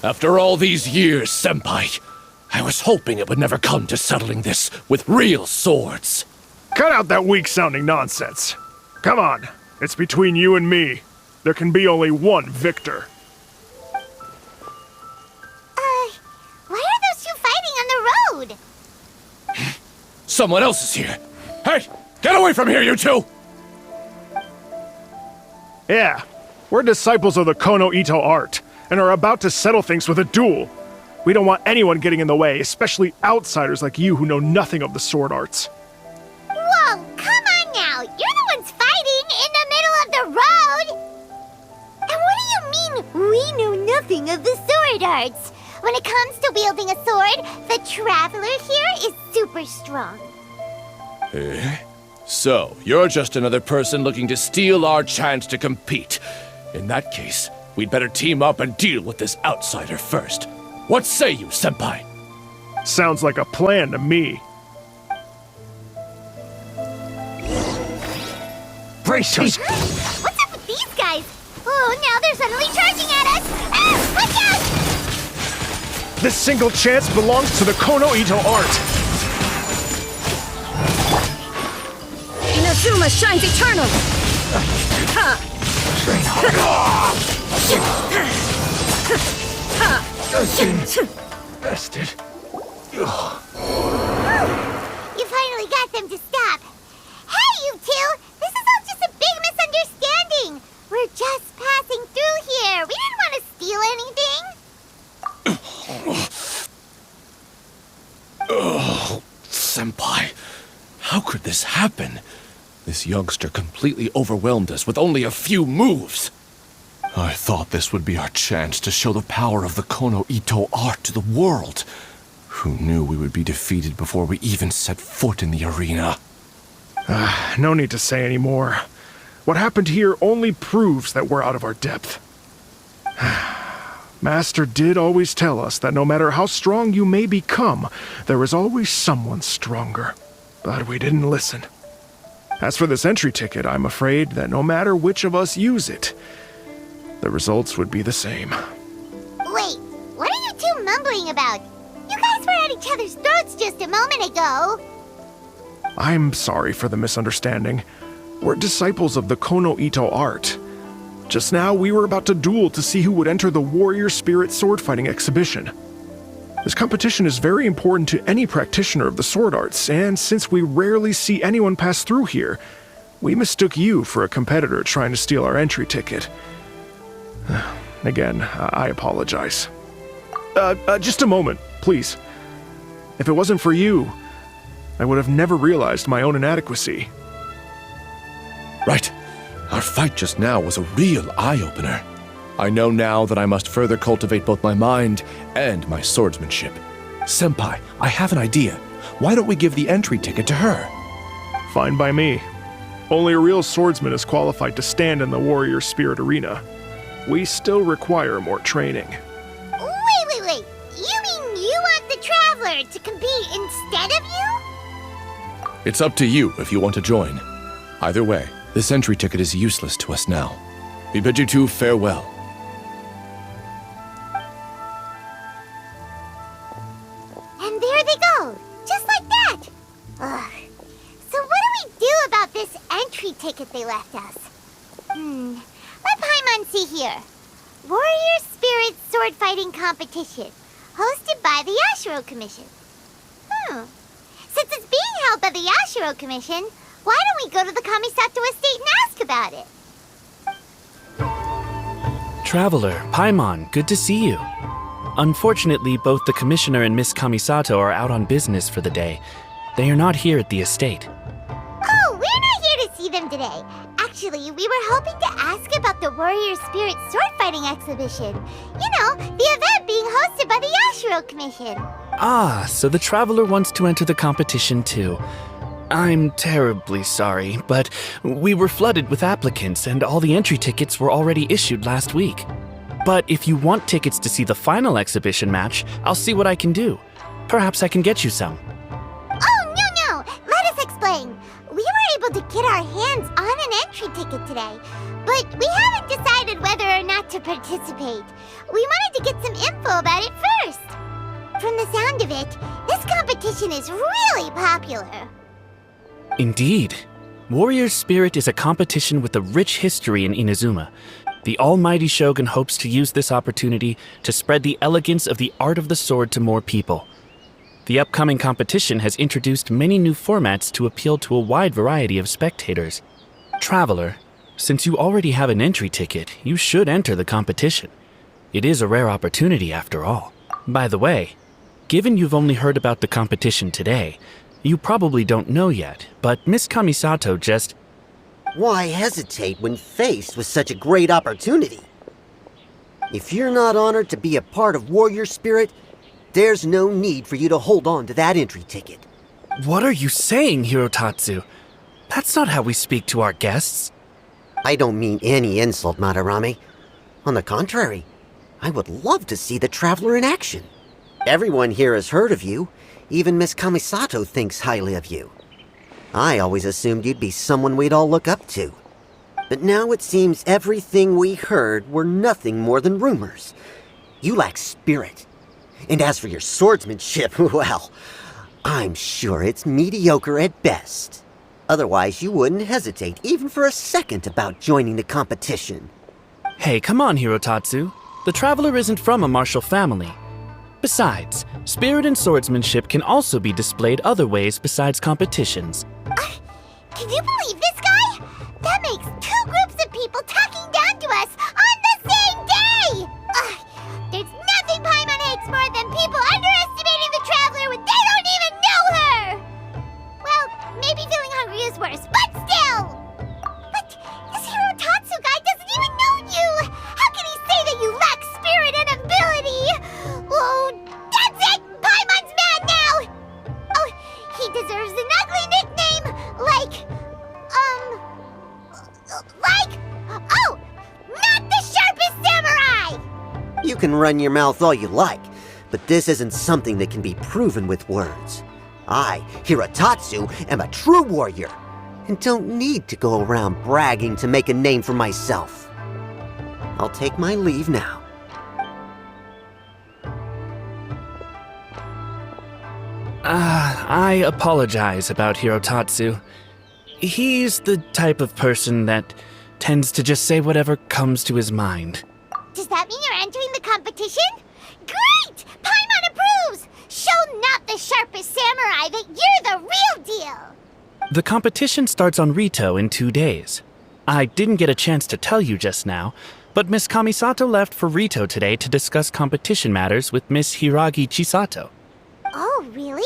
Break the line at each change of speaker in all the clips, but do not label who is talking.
After all these years, Senpai, I was hoping it would never come to settling this with real swords.
Cut out that weak-sounding nonsense. Come on, it's between you and me. There can be only one victor.
Why are those two fighting on the road?
Someone else is here. Hey, get away from here, you two!
Yeah, we're disciples of the Kono Ito art, and are about to settle things with a duel. We don't want anyone getting in the way, especially outsiders like you who know nothing of the sword arts.
Whoa, come on now! You're the ones fighting in the middle of the road! And what do you mean, we know nothing of the sword arts? When it comes to wielding a sword, the Traveler here is super strong.
So, you're just another person looking to steal our chance to compete. In that case, we'd better team up and deal with this outsider first. What say you, Senpai?
Sounds like a plan to me.
Brace yourself!
What's up with these guys? Oh, now they're suddenly charging at us! Ah, watch out!
This single chance belongs to the Kono Ito art.
Inazuma shines eternal!
Train hard! Bested.
You finally got them to stop. Hey, you two! This is all just a big misunderstanding. We're just passing through here. We didn't want to steal anything.
Oh, Senpai, how could this happen? This youngster completely overwhelmed us with only a few moves. I thought this would be our chance to show the power of the Kono Ito art to the world. Who knew we would be defeated before we even set foot in the arena?
No need to say any more. What happened here only proves that we're out of our depth. Master did always tell us that no matter how strong you may become, there is always someone stronger. But we didn't listen. As for this entry ticket, I'm afraid that no matter which of us use it, the results would be the same.
Wait, what are you two mumbling about? You guys were at each other's throats just a moment ago.
I'm sorry for the misunderstanding. We're disciples of the Kono Ito art. Just now, we were about to duel to see who would enter the Warrior Spirit sword fighting exhibition. This competition is very important to any practitioner of the sword arts, and since we rarely see anyone pass through here, we mistook you for a competitor trying to steal our entry ticket. Again, I apologize. Just a moment, please. If it wasn't for you, I would have never realized my own inadequacy.
Right. Our fight just now was a real eye-opener. I know now that I must further cultivate both my mind and my swordsmanship. Senpai, I have an idea. Why don't we give the entry ticket to her?
Fine by me. Only a real swordsman is qualified to stand in the Warrior Spirit arena. We still require more training.
Wait. You mean you want the Traveler to compete instead of you?
It's up to you if you want to join. Either way, this entry ticket is useless to us now. We bid you two farewell.
And there they go, just like that. Ugh. So what do we do about this entry ticket they left us? Let Paimon see here. Warrior Spirit Sword Fighting Competition, hosted by the Yashiro Commission. Since it's being held by the Yashiro Commission, why don't we go to the Kamisato estate and ask about it?
Traveler, Paimon, good to see you. Unfortunately, both the Commissioner and Miss Kamisato are out on business for the day. They are not here at the estate.
Oh, we're not here to see them today. Actually, we were hoping to ask about the Warrior Spirit Sword Fighting Exhibition. You know, the event being hosted by the Yashiro Commission.
Ah, so the Traveler wants to enter the competition too. I'm terribly sorry, but we were flooded with applicants and all the entry tickets were already issued last week. But if you want tickets to see the final exhibition match, I'll see what I can do. Perhaps I can get you some.
Oh, no! Let us explain. We were able to get our hands on an entry ticket today, but we haven't decided whether or not to participate. We wanted to get some info about it first. From the sound of it, this competition is really popular.
Indeed. Warrior Spirit is a competition with a rich history in Inazuma. The Almighty Shogun hopes to use this opportunity to spread the elegance of the art of the sword to more people. The upcoming competition has introduced many new formats to appeal to a wide variety of spectators. Traveler, since you already have an entry ticket, you should enter the competition. It is a rare opportunity after all. By the way, given you've only heard about the competition today, you probably don't know yet, but Miss Kamisato just...
Why hesitate when faced with such a great opportunity? If you're not honored to be a part of Warrior Spirit, there's no need for you to hold on to that entry ticket.
What are you saying, Hirotatsu? That's not how we speak to our guests.
I don't mean any insult, Madarame. On the contrary, I would love to see the Traveler in action. Everyone here has heard of you. Even Miss Kamisato thinks highly of you. I always assumed you'd be someone we'd all look up to. But now it seems everything we heard were nothing more than rumors. You lack spirit. And as for your swordsmanship, well, I'm sure it's mediocre at best. Otherwise, you wouldn't hesitate even for a second about joining the competition.
Hey, come on, Hirotatsu. The Traveler isn't from a martial family. Besides, spirit and swordsmanship can also be displayed other ways besides competitions.
Can you believe this guy? That makes two groups of people talking down to us on the same day! There's nothing Paimon hates more than people underestimating the Traveler when they don't even know her! Well, maybe feeling hungry is worse, but still! But this Hirotatsu guy doesn't even know you! How can he say that you lack spirit and ability? Oh, that's it! Paimon's mad now! Oh, he deserves an ugly nickname, oh, not the sharpest samurai!
You can run your mouth all you like, but this isn't something that can be proven with words. I, Hirotatsu, am a true warrior, and don't need to go around bragging to make a name for myself. I'll take my leave now.
I apologize about Hirotatsu. He's the type of person that tends to just say whatever comes to his mind.
Does that mean you're entering the competition? Great! Paimon approves! Show not the sharpest samurai that you're the real deal!
The competition starts on Rito in 2 days. I didn't get a chance to tell you just now, but Miss Kamisato left for Rito today to discuss competition matters with Miss Hiragi Chisato.
Oh, really?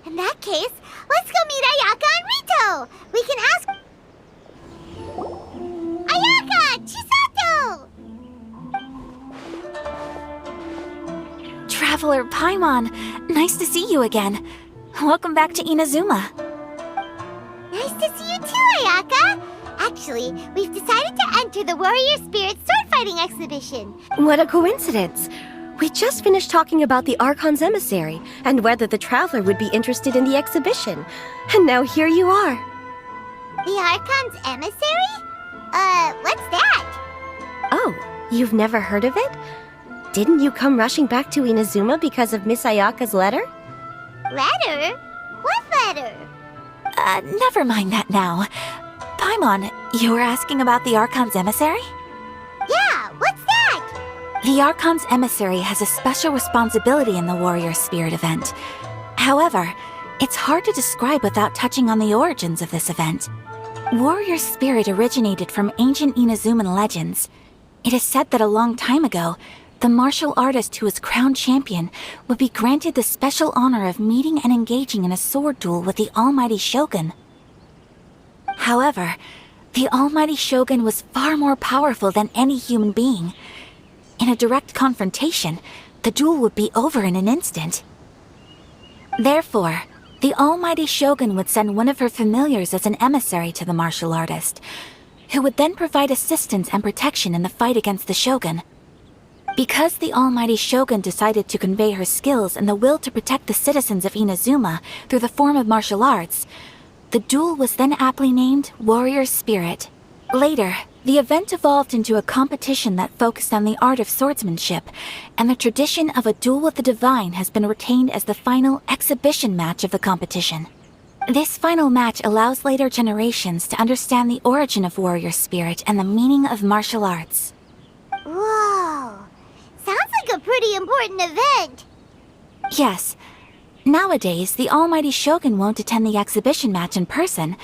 In that case, let's go meet Ayaka and Rito! We can ask... Ayaka! Chisato!
Traveler Paimon, nice to see you again. Welcome back to Inazuma.
Nice to see you too, Ayaka! Actually, we've decided to enter the Warrior Spirit sword-fighting exhibition.
What a coincidence! We just finished talking about the Archon's emissary and whether the Traveler would be interested in the exhibition. And now here you are.
The Archon's emissary? What's that?
Oh, you've never heard of it? Didn't you come rushing back to Inazuma because of Miss Ayaka's letter?
Letter? What letter?
Never mind that now. Paimon, you were asking about the Archon's emissary?
Yeah, what's that?
The Archon's emissary has a special responsibility in the Warrior Spirit event. However, it's hard to describe without touching on the origins of this event. Warrior Spirit originated from ancient Inazuman legends. It is said that a long time ago, the martial artist who was crowned champion would be granted the special honor of meeting and engaging in a sword duel with the Almighty Shogun. However, the Almighty Shogun was far more powerful than any human being. In a direct confrontation, the duel would be over in an instant. Therefore, the Almighty Shogun would send one of her familiars as an emissary to the martial artist, who would then provide assistance and protection in the fight against the Shogun. Because the Almighty Shogun decided to convey her skills and the will to protect the citizens of Inazuma through the form of martial arts, The duel was then aptly named Warrior Spirit. Later, the event evolved into a competition that focused on the art of swordsmanship, and the tradition of a duel with the divine has been retained as the final exhibition match of the competition. This final match allows later generations to understand the origin of warrior spirit and the meaning of martial arts.
Whoa! Sounds like a pretty important event.
Yes. Nowadays, the almighty Shogun won't attend the exhibition match in person,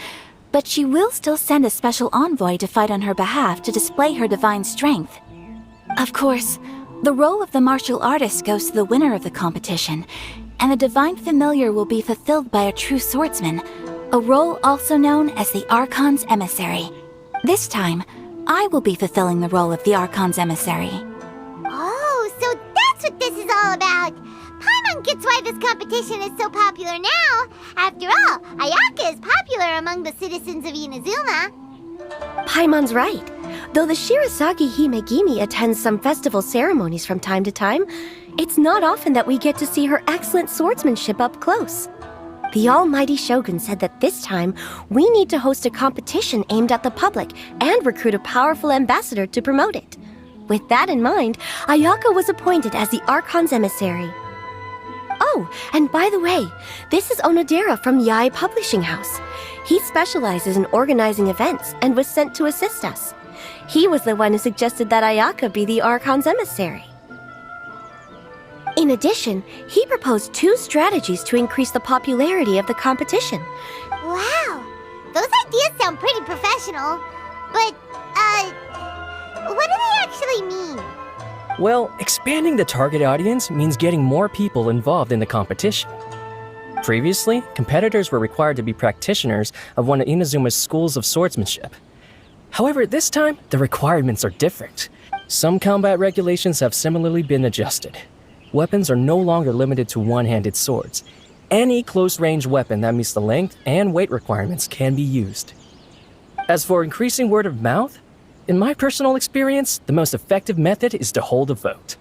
but she will still send a special envoy to fight on her behalf to display her divine strength. Of course, the role of the martial artist goes to the winner of the competition, and the divine familiar will be fulfilled by a true swordsman, a role also known as the Archon's Emissary. This time, I will be fulfilling the role of the Archon's Emissary.
Oh, so that's what this is all about. Paimon gets why this competition is so popular now. After all, Ayaka is popular among the citizens of Inazuma.
Paimon's right. Though the Shirasagi Himegimi attends some festival ceremonies from time to time, it's not often that we get to see her excellent swordsmanship up close. The almighty Shogun said that this time, we need to host a competition aimed at the public and recruit a powerful ambassador to promote it. With that in mind, Ayaka was appointed as the Archon's Emissary. Oh, and by the way, this is Onodera from Yae Publishing House. He specializes in organizing events and was sent to assist us. He was the one who suggested that Ayaka be the Archon's Emissary. In addition, he proposed 2 strategies to increase the popularity of the competition.
Wow, those ideas sound pretty professional. But, what do they actually mean?
Well, expanding the target audience means getting more people involved in the competition. Previously, competitors were required to be practitioners of one of Inazuma's schools of swordsmanship. However, this time, the requirements are different. Some combat regulations have similarly been adjusted. Weapons are no longer limited to one-handed swords. Any close-range weapon that meets the length and weight requirements can be used. As for increasing word of mouth, in my personal experience, the most effective method is to hold a vote.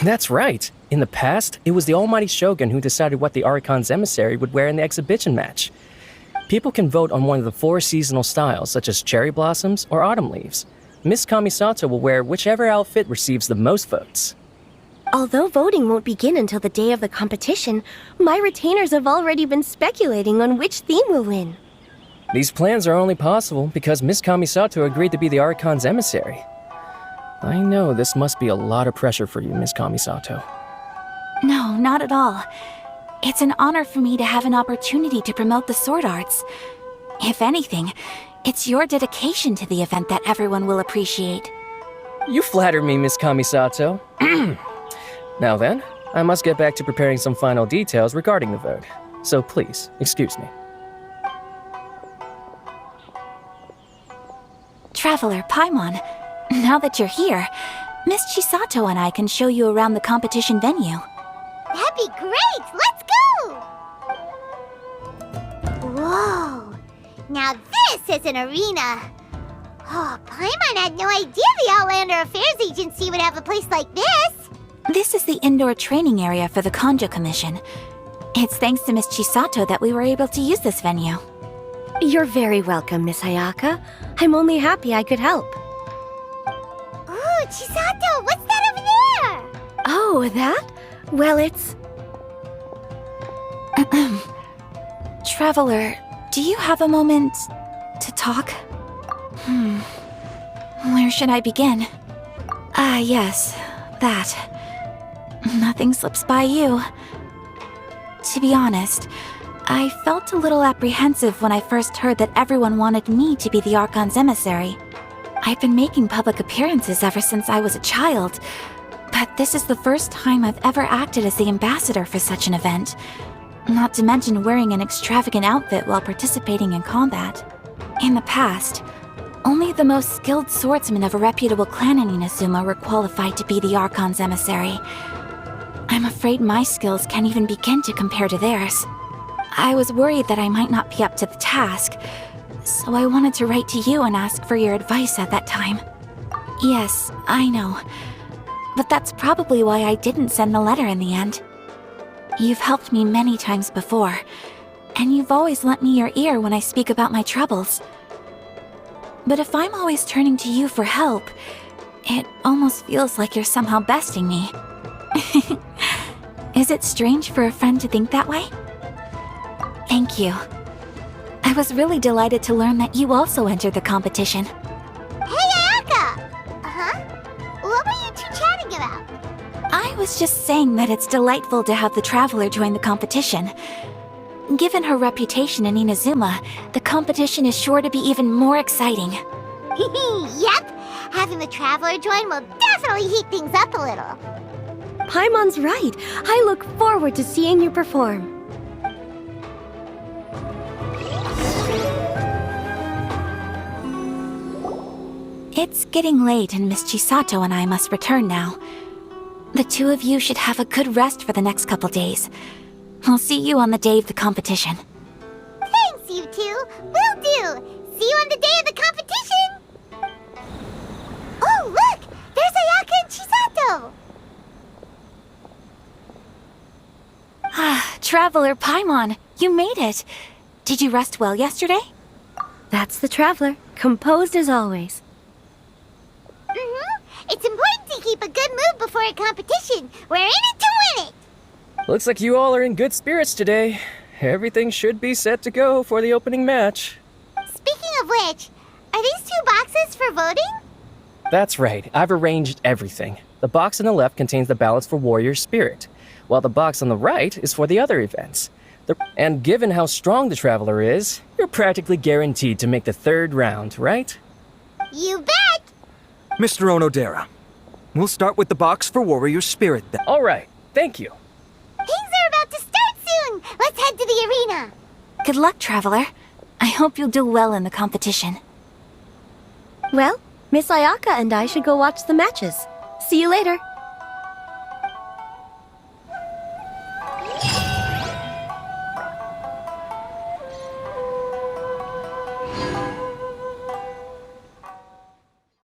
That's right. In the past, it was the almighty Shogun who decided what the Archon's Emissary would wear in the exhibition match. People can vote on one of the 4 seasonal styles, such as cherry blossoms or autumn leaves. Miss Kamisato will wear whichever outfit receives the most votes.
Although voting won't begin until the day of the competition, my retainers have already been speculating on which theme will win.
These plans are only possible because Miss Kamisato agreed to be the Archon's Emissary. I know this must be a lot of pressure for you, Miss Kamisato.
No, not at all. It's an honor for me to have an opportunity to promote the sword arts. If anything, it's your dedication to the event that everyone will appreciate.
You flatter me, Miss Kamisato. Now then, I must get back to preparing some final details regarding the vote. So please, excuse me.
Traveler Paimon, now that you're here, Miss Chisato and I can show you around the competition venue.
That'd be great! Let's go! Whoa! Now this is an arena! Oh, Paimon had no idea the Outlander Affairs Agency would have a place like this!
This is the indoor training area for the Konjo Commission. It's thanks to Miss Chisato that we were able to use this venue.
You're very welcome, Miss Ayaka. I'm only happy I could help.
Ooh, Chisato, what's that over there?
Oh, that? Well, it's...
Traveler, do you have a moment to talk? Where should I begin? Yes, that. Nothing slips by you. To be honest, I felt a little apprehensive when I first heard that everyone wanted me to be the Archon's Emissary. I've been making public appearances ever since I was a child, but this is the first time I've ever acted as the ambassador for such an event, not to mention wearing an extravagant outfit while participating in combat. In the past, only the most skilled swordsmen of a reputable clan in Inazuma were qualified to be the Archon's Emissary. I'm afraid my skills can't even begin to compare to theirs. I was worried that I might not be up to the task, so I wanted to write to you and ask for your advice at that time. Yes, I know. But that's probably why I didn't send the letter in the end. You've helped me many times before, and you've always lent me your ear when I speak about my troubles. But if I'm always turning to you for help, it almost feels like you're somehow besting me. Is it strange for a friend to think that way? Thank you. I was really delighted to learn that you also entered the competition.
Hey, Ayaka! Uh-huh? What were you two chatting about?
I was just saying that it's delightful to have the Traveler join the competition. Given her reputation in Inazuma, the competition is sure to be even more exciting.
Yep! Having the Traveler join will definitely heat things up a little.
Paimon's right. I look forward to seeing you perform.
It's getting late and Miss Chisato and I must return now. The two of you should have a good rest for the next couple days. I'll see you on the day of the competition.
Thanks, you two. Will do. See you on the day of the competition. Oh, look! There's Ayaka and Chisato.
Ah, Traveler Paimon, you made it. Did you rest well yesterday?
That's the Traveler, composed as always.
It's important to keep a good mood before a competition. We're in it to win it.
Looks like you all are in good spirits today. Everything should be set to go for the opening match.
Speaking of which, are these two boxes for voting?
That's right, I've arranged everything. The box on the left contains the ballots for Warrior Spirit, while the box on the right is for the other events. And given how strong the Traveler is, you're practically guaranteed to make the third round, right?
You bet!
Mr. Onodera, we'll start with the box for Warrior Spirit then.
All right, thank you.
Things are about to start soon! Let's head to the arena!
Good luck, Traveler. I hope you'll do well in the competition.
Well, Miss Ayaka and I should go watch the matches. See you later.